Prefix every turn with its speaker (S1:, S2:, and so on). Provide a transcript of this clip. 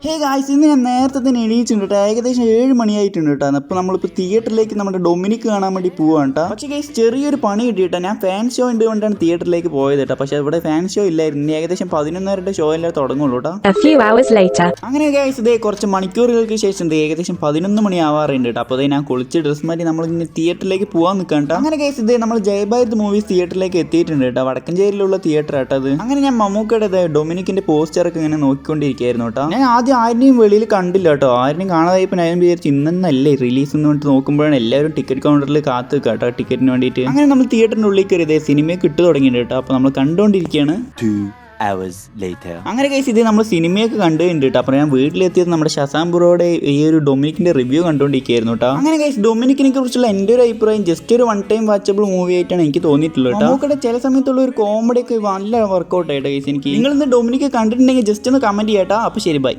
S1: Hey guys, ഇന്ന് ഞാൻ നേരത്തെ തന്നെ എണീച്ചിട്ടുണ്ട്. ഏകദേശം 7 മണിയായിട്ടുണ്ട് കേട്ടോ. അപ്പോൾ നമ്മളിപ്പോൾ തിയേറ്ററിലേക്ക് നമ്മുടെ ഡൊമിനിക് കാണാൻ വേണ്ടി പോവാണ് കേട്ടോ. പക്ഷേ ഗൈസ് ചെറിയൊരു പണി കിട്ടിയിട്ടാ. ഞാൻ ഫാൻ ഷോ ഉണ്ട് കൊണ്ടാണ് തിയേറ്ററിലേക്ക് പോയത് കേട്ടോ. പക്ഷേ ഇവിടെ ഫാൻ ഷോ ഇല്ലായിരുന്നു. ഏകദേശം 11:30 ഷോ എല്ലാം തുടങ്ങുള്ളൂ കേട്ടോ. അങ്ങനെ ഗൈസ് ഇതേ കുറച്ച് മണിക്കൂറുകൾക്ക് ശേഷം ഏകദേശം 11 മണി ആവാറുണ്ട് കേട്ടോ. അപ്പോൾ ഞാൻ കുളിച്ച് ഡ്രസ് മാറ്റി നമ്മൾ ഇങ്ങനെ തിയേറ്ററിലേക്ക് പോകാൻ നിൽക്കാം കേട്ടോ. അങ്ങനെ ഗൈസ് ഇതേ നമ്മൾ ജയഭാരത് മൂവീസ് തിയേറ്ററിലേക്ക് എത്തിയിട്ടുണ്ട് കേട്ടോ. വടക്കഞ്ചേരിയിലുള്ള തിയേറ്റർ കേട്ടോ അത്. അങ്ങനെ ഞാൻ മമ്മൂക്കയുടെ ഡൊമിനിക്കിന്റെ പോസ്റ്ററൊക്കെ ഇങ്ങനെ നോക്കിക്കൊണ്ടിരിക്കുകയായിരുന്നു കേട്ടോ. ഞാൻ ആരെയും വെളിയിൽ കണ്ടില്ല കേട്ടോ. ആരെയും കാണാതായപ്പോൾ ഞാൻ വിചാരിച്ചു ഇന്നല്ലേ റിലീസ് എന്ന് പറഞ്ഞിട്ട് നോക്കുമ്പോഴാണ് എല്ലാവരും ടിക്കറ്റ് കൗണ്ടറിൽ കാത്ത് കേട്ടോ ടിക്കറ്റിന് വേണ്ടിയിട്ട്. അങ്ങനെ നമ്മൾ തിയേറ്ററിന്റെ ഉള്ളിൽ കയറിയത് സിനിമയൊക്കെ ഇട്ട് തുടങ്ങിയിട്ടുണ്ട് കേട്ടോ. അപ്പോൾ നമ്മൾ കണ്ടുകൊണ്ടിരിക്കുകയാണ്. അങ്ങനെ കഴിച്ച് ഇത് നമ്മൾ സിനിമയൊക്കെ കണ്ടുകൊണ്ട് കേട്ടോ. അപ്പോൾ ഞാൻ വീട്ടിലെത്തിയത് നമ്മുടെ ഷസാം ബ്രോയുടെ ഈ ഒരു ഡൊമിനിക്കിന്റെ റിവ്യൂ കണ്ടുകൊണ്ടിരിക്കുകയായിരുന്നു കേട്ടോ. അങ്ങനെ കഴിച്ച് ഡൊമിനിക്കിനെ കുറിച്ചുള്ള എൻ്റെ ഒരു അഭിപ്രായം ജസ്റ്റ് ഒരു വൺ ടൈം വാച്ചബിൾ മൂവി ആയിട്ടാണ് എനിക്ക് തോന്നിയിട്ടുള്ളത് കേട്ടോ. നമുക്കിടെ ചില സമയത്തുള്ള ഒരു കോമഡി ഒക്കെ നല്ല വർക്കൗട്ട് ആയിട്ട് കഴിച്ച് എനിക്ക്. നിങ്ങൾ ഇന്ന് ഡൊമിനിക്ക് കണ്ടിട്ടുണ്ടെങ്കിൽ ജസ്റ്റ് ഒന്ന് കമന്റ് ചെയ്യാട്ടോ. അപ്പോൾ ശരി, ബൈ.